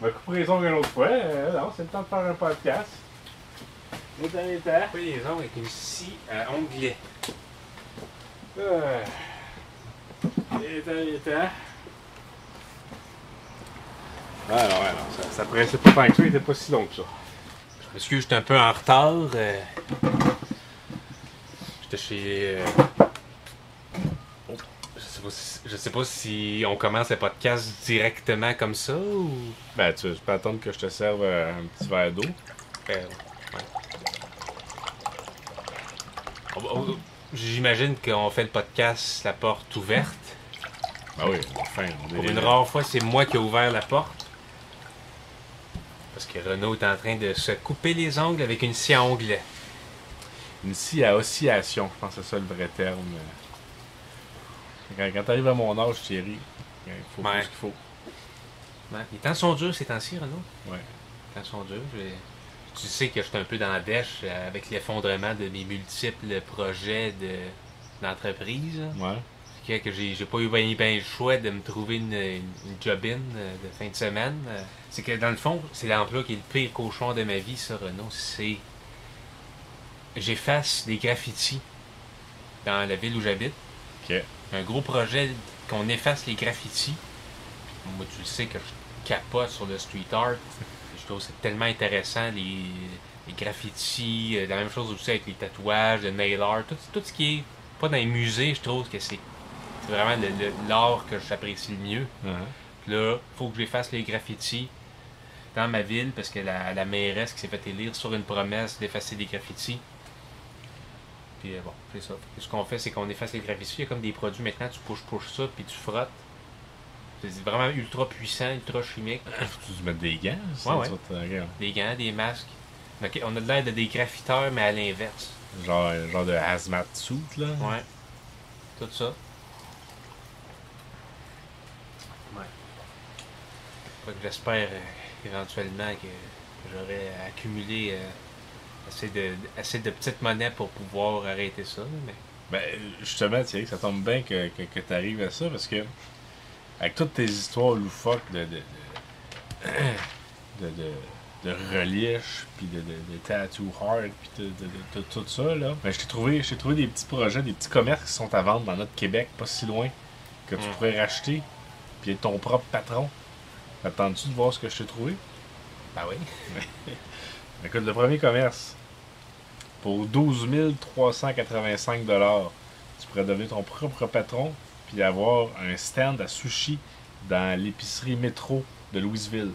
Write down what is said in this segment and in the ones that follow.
On va couper les ongles une autre fois. Non, c'est le temps de faire un podcast. Les temps. Couper les ongles avec une scie à onglet. Les temps. Ah non, ça pressait pas tant que ça, il était pas si long que ça. Je m'excuse, j'étais un peu en retard. J'étais chez. Je sais pas si on commence le podcast directement comme ça ou. Ben, tu peux attendre que je te serve un petit verre d'eau. Ouais. J'imagine qu'on fait le podcast la porte ouverte. Ben oui, enfin. Pour une rare fois, c'est moi qui ai ouvert la porte. Parce que Renaud est en train de se couper les ongles avec une scie à onglet. Une scie à oscillation, je pense que c'est ça le vrai terme. Quand t'arrives à mon âge, Thierry, il faut Ouais. tout ce qu'il faut. Ouais. Les temps sont durs ces temps-ci, Renaud. Ouais. Les temps sont durs. Tu sais que je suis un peu dans la dèche avec l'effondrement de mes multiples projets d'entreprise. Ouais. Fait que j'ai pas eu bien le choix de me trouver une job-in de fin de semaine. C'est que dans le fond, c'est l'emploi qui est le pire cauchemar de ma vie, ça, Renaud. C'est. J'efface des graffitis dans la ville où j'habite. Ok. Un gros projet qu'on efface les graffitis. Moi, tu le sais que je capote sur le street art. Je trouve que c'est tellement intéressant, les graffitis, la même chose aussi avec les tatouages, le nail art, tout ce qui est pas dans les musées, je trouve que c'est vraiment l'art que j'apprécie le mieux. Puis là, il faut que j'efface les graffitis dans ma ville parce que la mairesse qui s'est fait élire sur une promesse d'effacer les graffitis. Puis bon, c'est ça. Ce qu'on fait, c'est qu'on efface les graffitis. Il y a comme des produits maintenant, tu push ça, puis tu frottes. C'est vraiment ultra puissant, ultra chimique. Faut-tu te mettre des gants? Ça, Ouais. Regarde. Des gants, des masques. Donc, on a de l'air de des graffiteurs, mais à l'inverse. Genre de hazmat suit, là. Ouais. Tout ça. Ouais. Fait que j'espère éventuellement que j'aurai accumulé assez de petites monnaies pour pouvoir arrêter ça. Mais... Ben, justement, Thierry, ça tombe bien que tu arrives à ça parce que, avec toutes tes histoires loufoques de relish, puis de tattoo art, puis de tout ça, là, ben, je t'ai trouvé des petits projets, des petits commerces qui sont à vendre dans notre Québec, pas si loin, que tu pourrais racheter, puis être ton propre patron. Attends-tu de voir ce que je t'ai trouvé? Ben oui. Écoute, le premier commerce, pour 12 385 $, tu pourrais devenir ton propre patron puis avoir un stand à sushi dans l'épicerie métro de Louisville.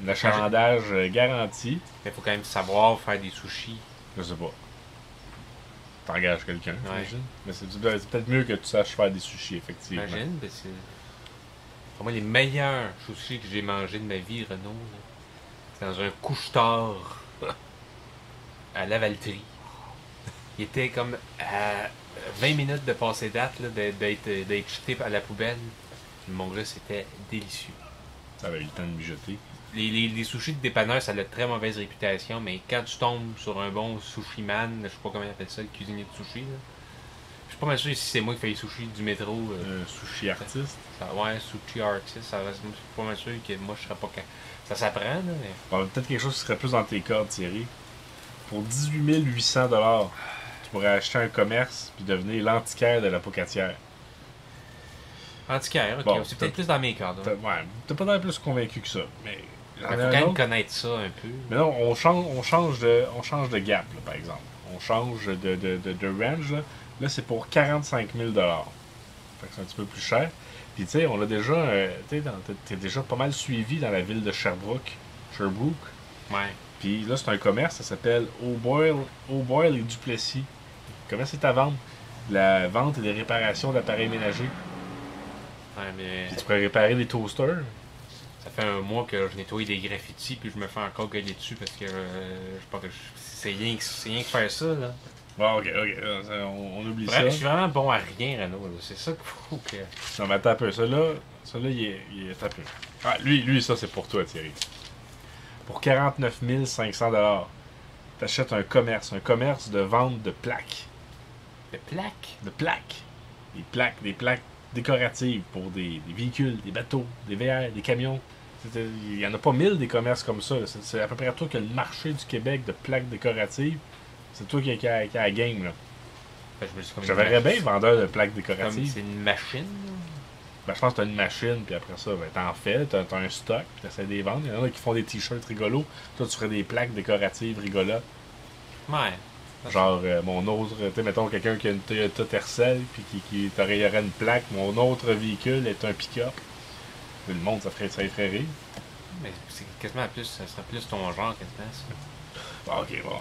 Un achalandage garanti. Il faut quand même savoir faire des sushis. Je sais pas. T'engages quelqu'un, Ouais. t'imagines? Mais c'est peut-être mieux que tu saches faire des sushis, effectivement. Imagine, parce que pour moi, les meilleurs sushis que j'ai mangés de ma vie, Renaud, là, c'est dans un couche-tard à Lavaltrie. Il était comme à 20 minutes de passer date, là, d'être jeté à la poubelle. Mon gars, c'était délicieux. Ça avait eu le temps de mijoter. Les sushis de dépanneur, ça a de très mauvaise réputation, mais quand tu tombes sur un bon sushi man, je sais pas comment il appelle ça, le cuisinier de sushi, là. Je suis pas mal sûr si c'est moi qui fais les sushis du métro. Sushi artiste. Ouais, sushi artist, je suis pas mal sûr que moi je serais pas. Ça s'apprend, là, mais. Bon, peut-être quelque chose qui serait plus dans tes cordes, Thierry. Pour 18 800 $, tu pourrais acheter un commerce puis devenir l'antiquaire de la pocatière. Antiquaire, ok. Bon, c'est peut-être plus dans mes cordes. Hein. T'as pas l'air plus convaincu que ça. Mais Il faut quand même connaître ça un peu. Mais non, on change de gap, là, par exemple. On change de range. Là c'est pour 45 000 $. Fait que c'est un petit peu plus cher. Puis tu sais, on a déjà. T'es déjà pas mal suivi dans la ville de Sherbrooke. Ouais. Puis là, c'est un commerce, ça s'appelle O'Boyle et Duplessis. Le commerce est à vendre. La vente et les réparations d'appareils ménagers. Ouais, mais. Puis tu pourrais réparer des toasters. Ça fait un mois que je nettoie des graffitis puis je me fais encore gueuler dessus parce que je pense que c'est rien que faire ça, là. Bon, ok, on oublie ça. Je suis vraiment bon à rien, Renaud. Là. C'est ça qu'il faut que. Non, mais attends un peu. Celui-là, il est un peu. Ah, lui, ça, c'est pour toi, Thierry. Pour 49 500 $, t'achètes un commerce de vente de plaques. De plaques? De plaques. Des plaques décoratives pour des véhicules, des bateaux, des VR, des camions. Il n'y en a pas 1000 des commerces comme ça. C'est à peu près toi que le marché du Québec de plaques décoratives. C'est toi qui a la game, là. Fait que je me suis comme Je une verrais bien machine. vendeur de plaques Comme décoratives. c'est une machine. Ben, je pense que t'as une machine, puis après ça, ben, t'en fais, t'as un stock, puis t'essaies de les vendre. Il y en a qui font des t-shirts rigolos. Toi, tu ferais des plaques décoratives rigolotes. Ouais. Genre, mon autre, tu sais, mettons quelqu'un qui a une Toyota Tercel, puis qui y aurait une plaque, mon autre véhicule est un pick-up. Le monde, ça y ferait rire. Mais c'est quasiment plus. Ça serait plus ton genre quasiment ça. Ah, ok, bon.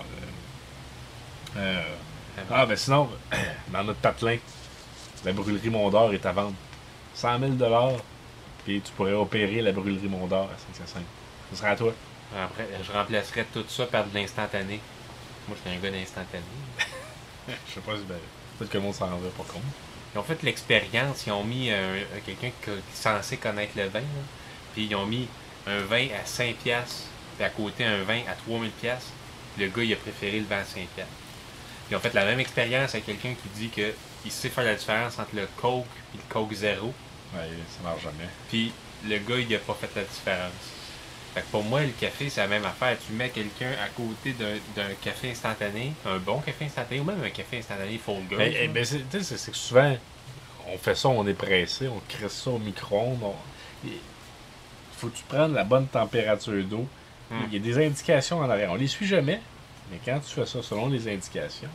Ah, ben sinon, dans notre patelin, la brûlerie Mondor est à vendre. 100 000 $, puis tu pourrais opérer la brûlerie Mondor à Saint-Hyacinthe. Ce serait à toi. Après, je remplacerais tout ça par de l'instantané. Moi, je suis un gars d'instantané. Je sais pas si ben, peut-être que le monde s'en rendrait pas compte. Ils ont fait l'expérience, ils ont mis quelqu'un qui est censé connaître le vin, là, puis ils ont mis un vin à 5$, puis à côté un vin à 3000$. Le gars, il a préféré le vin à 5$. Ils ont fait la même expérience avec quelqu'un qui dit qu'il sait faire la différence entre le Coke et le Coke Zéro. Ouais, ça marche jamais. Puis le gars, il a pas fait la différence. Fait que pour moi, le café, c'est la même affaire. Tu mets quelqu'un à côté d'un café instantané, un bon café instantané, ou même un café instantané full girl. Ben, c'est que souvent, on fait ça, on est pressé, on crée ça au micro-ondes. Faut que tu prennes la bonne température d'eau. Il y a des indications en arrière. On les suit jamais, mais quand tu fais ça selon les indications.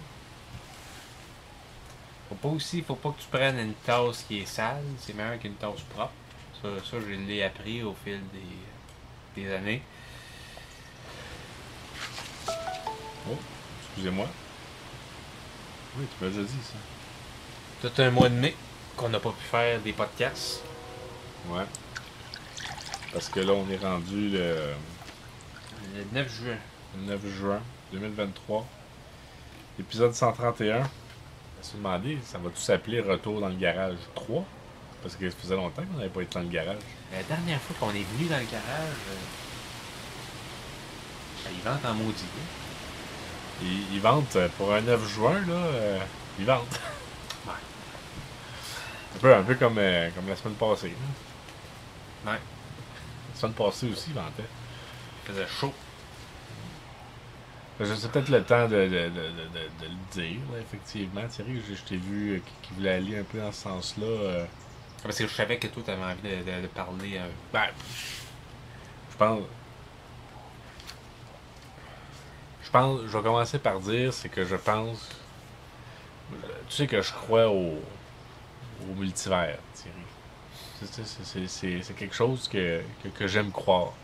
Faut pas que tu prennes une tasse qui est sale, c'est meilleur qu'une tasse propre. Ça je l'ai appris au fil des années. Oh, excusez-moi. Oui, tu m'as déjà dit ça. Tout un mois de mai qu'on n'a pas pu faire des podcasts. Ouais. Parce que là, on est rendu le Le 9 juin. 9 juin 2023. Épisode 131. Je me suis demandé, ça va tout s'appeler Retour dans le garage 3? Parce que ça faisait longtemps qu'on n'avait pas été dans le garage. La dernière fois qu'on est venu dans le garage, ils vendent en maudit. Ils vendent, pour un 9 juin, là, ils vendent. Ouais. Un peu comme la semaine passée. Là. Ouais. La semaine passée aussi, ils vendaient. Il faisait chaud. C'est peut-être le temps de le dire, là, effectivement. Thierry, je t'ai vu qui voulait aller un peu dans ce sens-là. Parce que je savais que toi, tu avais envie de parler. Ben, je pense. Je vais commencer par dire, c'est que je pense. Tu sais que je crois au multivers, Thierry. C'est quelque chose que j'aime croire.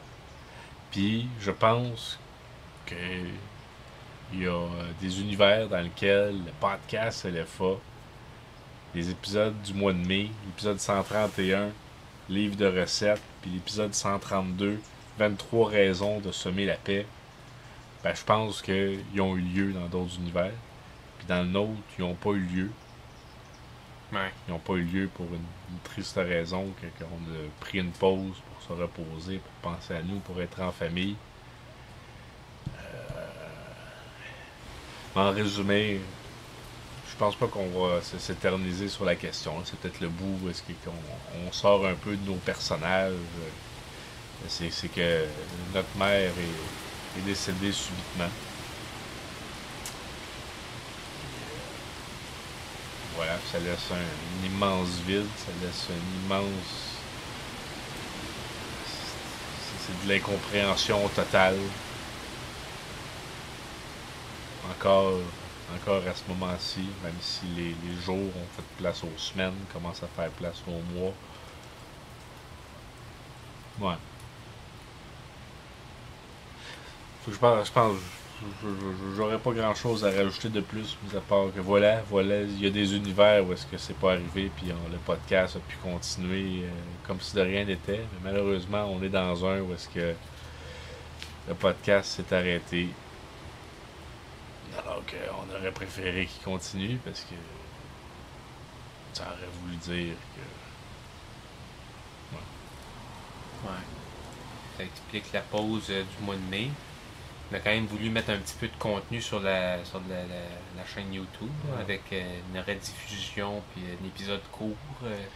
Puis, je pense que il y a des univers dans lesquels le podcast LFA, les épisodes du mois de mai, l'épisode 131, livre de recettes, puis l'épisode 132, 23 raisons de semer la paix, ben, je pense qu'ils ont eu lieu dans d'autres univers. Puis dans le nôtre, ils n'ont pas eu lieu. Ouais. Ils n'ont pas eu lieu pour une triste raison, qu'on a pris une pause pour se reposer, pour penser à nous, pour être en famille. En résumé, je pense pas qu'on va s'éterniser sur la question. C'est peut-être le bout où est-ce qu'on sort un peu de nos personnages. C'est que notre mère est décédée subitement. Voilà, ça laisse un immense vide, ça laisse un immense... C'est de l'incompréhension totale. Encore à ce moment-ci, même si les jours ont fait place aux semaines, commencent à faire place aux mois. Ouais. Faut que je pense, j'aurais pas grand-chose à rajouter de plus, mis à part que voilà, il y a des univers où est-ce que c'est pas arrivé, puis le podcast a pu continuer comme si de rien n'était. Mais malheureusement, on est dans un où est-ce que le podcast s'est arrêté. Alors qu'on aurait préféré qu'il continue parce que ça aurait voulu dire que... Ouais. Ça explique la pause du mois de mai. On a quand même voulu mettre un petit peu de contenu sur la chaîne YouTube, là, avec une rediffusion puis un épisode court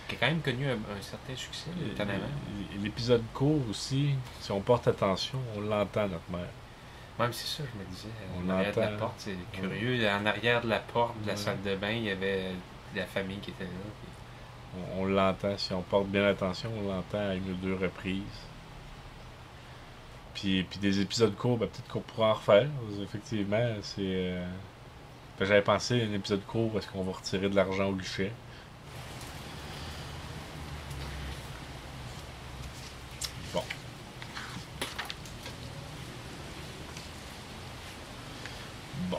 qui a quand même connu un certain succès, étonnamment. L'épisode court aussi, si on porte attention, on l'entend, notre mère. Même c'est ça, je me disais. On En arrière de la l'entend. porte, c'est curieux. En arrière de la porte de la Ouais. salle de bain, il y avait la famille qui était là. On l'entend, si on porte bien attention, on l'entend à une ou deux reprises. Puis des épisodes courts, ben, peut-être qu'on pourra en refaire. Effectivement, c'est. J'avais pensé à un épisode court parce qu'on va retirer de l'argent au guichet. Bon. Bon.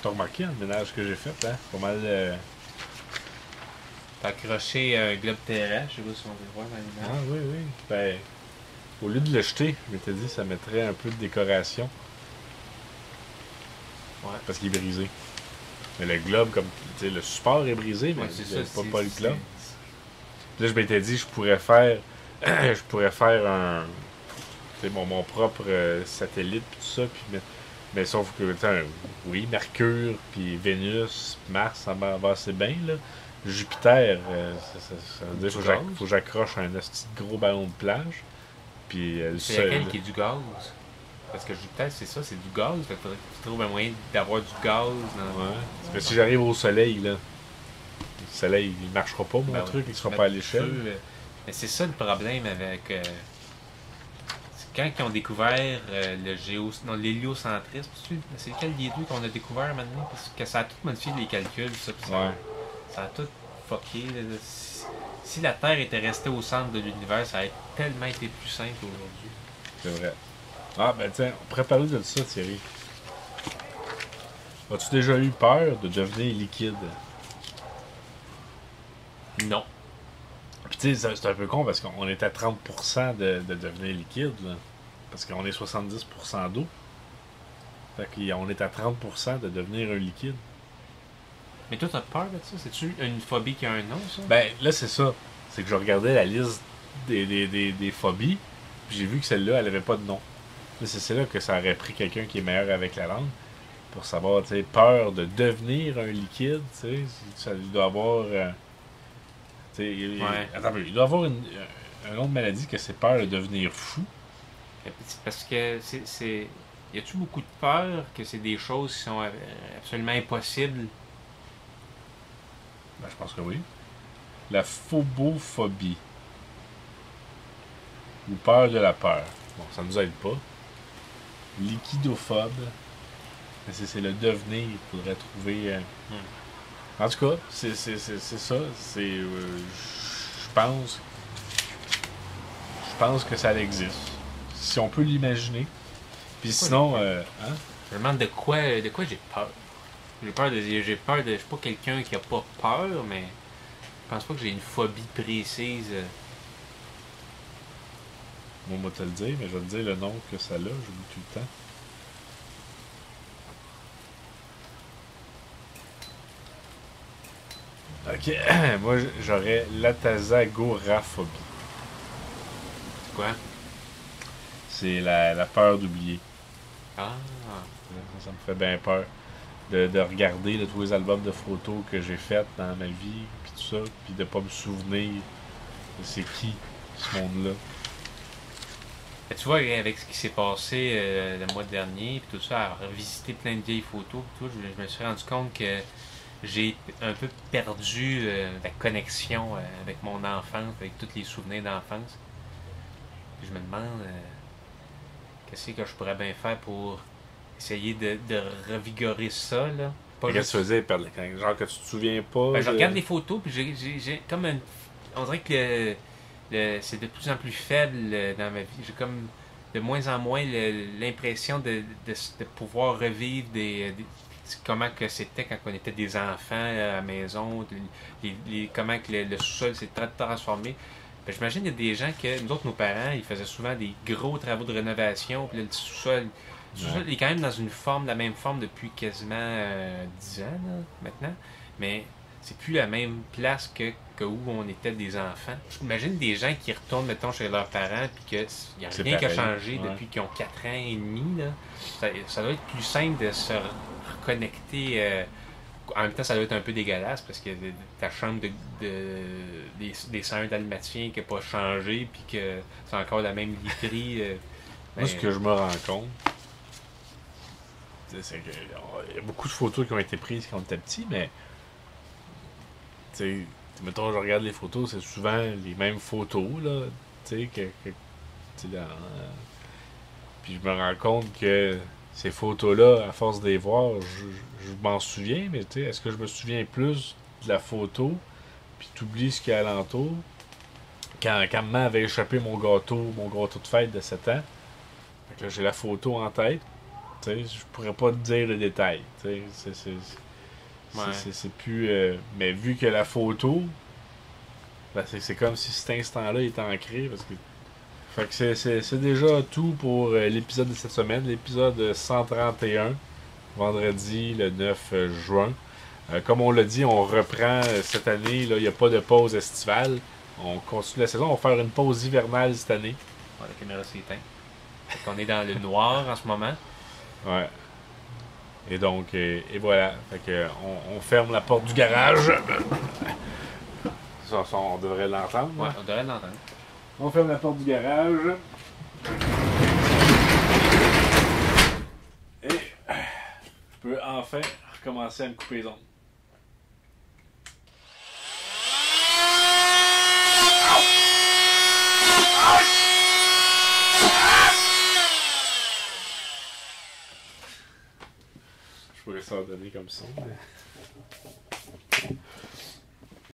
T'as remarqué le ménage que j'ai fait, hein? Pas mal. T'as accroché un globe terrestre, je sais pas si on veut le voir dans Ah l'image. oui, oui. Ben, au lieu de le jeter, je m'étais dit ça mettrait un peu de décoration. Ouais. Parce qu'il est brisé. Mais le globe, comme tu sais, le support est brisé, mais Ouais, c'est il y a ça. pas le globe. Là, je m'étais dit, je pourrais faire un, tu sais, mon propre satellite, puis tout ça, puis mais sauf que, tu sais, oui, Mercure, puis Vénus, Mars, ça va assez bien, là. Jupiter, ça veut dire Du faut gaz. que j'accroche un esti de gros ballon de plage, puis le C'est sol. laquelle qui est du gaz? Parce que Jupiter, c'est ça, c'est du gaz. Fait qu'il faudrait que tu trouves un moyen d'avoir du gaz dans. Ouais. Parce que si j'arrive au soleil, là, le soleil, il marchera pas, mon Ben truc, ouais, il sera mettre pas à du l'échelle. feu, mais c'est ça le problème avec. C'est quand ils ont découvert l'héliocentrisme, c'est lequel des deux qu'on a découvert maintenant? Parce que ça a tout modifié les calculs, ça, puis Ouais. ça a tout fucké. Là. Si la Terre était restée au centre de l'univers, ça aurait tellement été plus simple aujourd'hui. C'est vrai. Ah, ben tiens, on pourrait parler de ça, Thierry. As-tu déjà eu peur de devenir liquide? Non. Puis tu sais, c'est un peu con parce qu'on est à 30% de devenir liquide, là. Parce qu'on est 70% d'eau. Fait qu'on est à 30% de devenir un liquide. Mais toi, t'as peur de ça? C'est-tu une phobie qui a un nom, ça? Ben, là, c'est ça. C'est que je regardais la liste des phobies, puis j'ai vu que celle-là, elle avait pas de nom. Là, c'est là que ça aurait pris quelqu'un qui est meilleur avec la langue pour savoir, tu sais, peur de devenir un liquide, tu sais, ça il doit avoir... tu sais, Ouais. attends un peu, il doit avoir un nom de maladie que c'est peur de devenir fou. Parce que c'est. Y a-tu beaucoup de peur que c'est des choses qui sont absolument impossibles? Ben, je pense que oui. La phobophobie. Ou peur de la peur. Bon, ça nous aide pas. Liquidophobe. Mais c'est le devenir qu'il faudrait trouver. En tout cas, c'est ça. C'est. Je pense. Je pense que ça existe. Si on peut l'imaginer. Puis C'est quoi, sinon. j'ai Je me demande de quoi j'ai peur. J'ai peur de. Je suis pas quelqu'un qui a pas peur, mais je pense pas que j'ai une phobie précise. Moi, moi te le dire, mais je vais te dire le nom que ça a, j'oublie tout le temps. Ok, moi j'aurais l'atazagoraphobie. C'est quoi? C'est la peur d'oublier. Ah. Ça me fait bien peur de regarder là, tous les albums de photos que j'ai faits dans ma vie, puis tout ça, puis de pas me souvenir de c'est qui ce monde-là. Et tu vois, avec ce qui s'est passé le mois dernier, puis tout ça, à revisiter plein de vieilles photos, puis tout, je me suis rendu compte que j'ai un peu perdu la connexion avec mon enfance, avec tous les souvenirs d'enfance. Puis je me demande qu'est-ce que je pourrais bien faire pour essayer de revigorer ça, là. Pas Qu'est-ce que tu juste- faisais, genre que tu te souviens pas Ben, je de- regarde les photos, puis j'ai comme une... On dirait que c'est de plus en plus faible dans ma vie. J'ai comme de moins en moins l'impression de pouvoir revivre comment que c'était quand on était des enfants à la maison, comment que le sous-sol s'est transformé. Ben, j'imagine qu'il y a des gens que, nous autres, nos parents, ils faisaient souvent des gros travaux de rénovation, puis là, le sous-sol est quand même dans une forme, la même forme depuis quasiment 10 ans, là, maintenant. Mais c'est plus la même place que où on était des enfants. J'imagine des gens qui retournent, mettons, chez leurs parents, puis qu'il n'y a C'est rien qui a pareil, changé ouais. depuis qu'ils ont 4 ans et demi. Là. Ça doit être plus simple de se reconnecter. En même temps, ça doit être un peu dégueulasse parce que ta chambre des serrures dalmatiens qui n'a pas changé, puis que c'est encore la même literie. Moi, ce que je me rends compte, c'est qu'il y a beaucoup de photos qui ont été prises quand on était petit, mais tu sais, mettons, je regarde les photos, c'est souvent les mêmes photos, là, tu sais, tu sais, puis je me rends compte que ces photos-là, à force de les voir, je m'en souviens, mais tu sais, est-ce que je me souviens plus de la photo, puis t'oublies ce qu'il y a alentour, quand maman avait échappé mon gâteau de fête de 7 ans, fait que là, j'ai la photo en tête, tu sais, je pourrais pas te dire le détail, tu sais, Ouais. c'est plus... mais vu que la photo, ben, c'est comme si cet instant-là était ancré, parce que... Fait que c'est déjà tout pour l'épisode de cette semaine, l'épisode 131, vendredi le 9 juin. Comme on l'a dit, on reprend cette année, là, il n'y a pas de pause estivale. On continue la saison, on va faire une pause hivernale cette année. Ouais, la caméra s'est éteinte. Fait qu'on est dans le noir en ce moment. Ouais. Et donc, et voilà. Fait que on ferme la porte du garage. Ça, on devrait l'entendre. Ouais, Hein? on devrait l'entendre. On ferme la porte du garage. Et je peux enfin recommencer à me couper les ongles. Je pourrais s'en donner comme ça. Mais...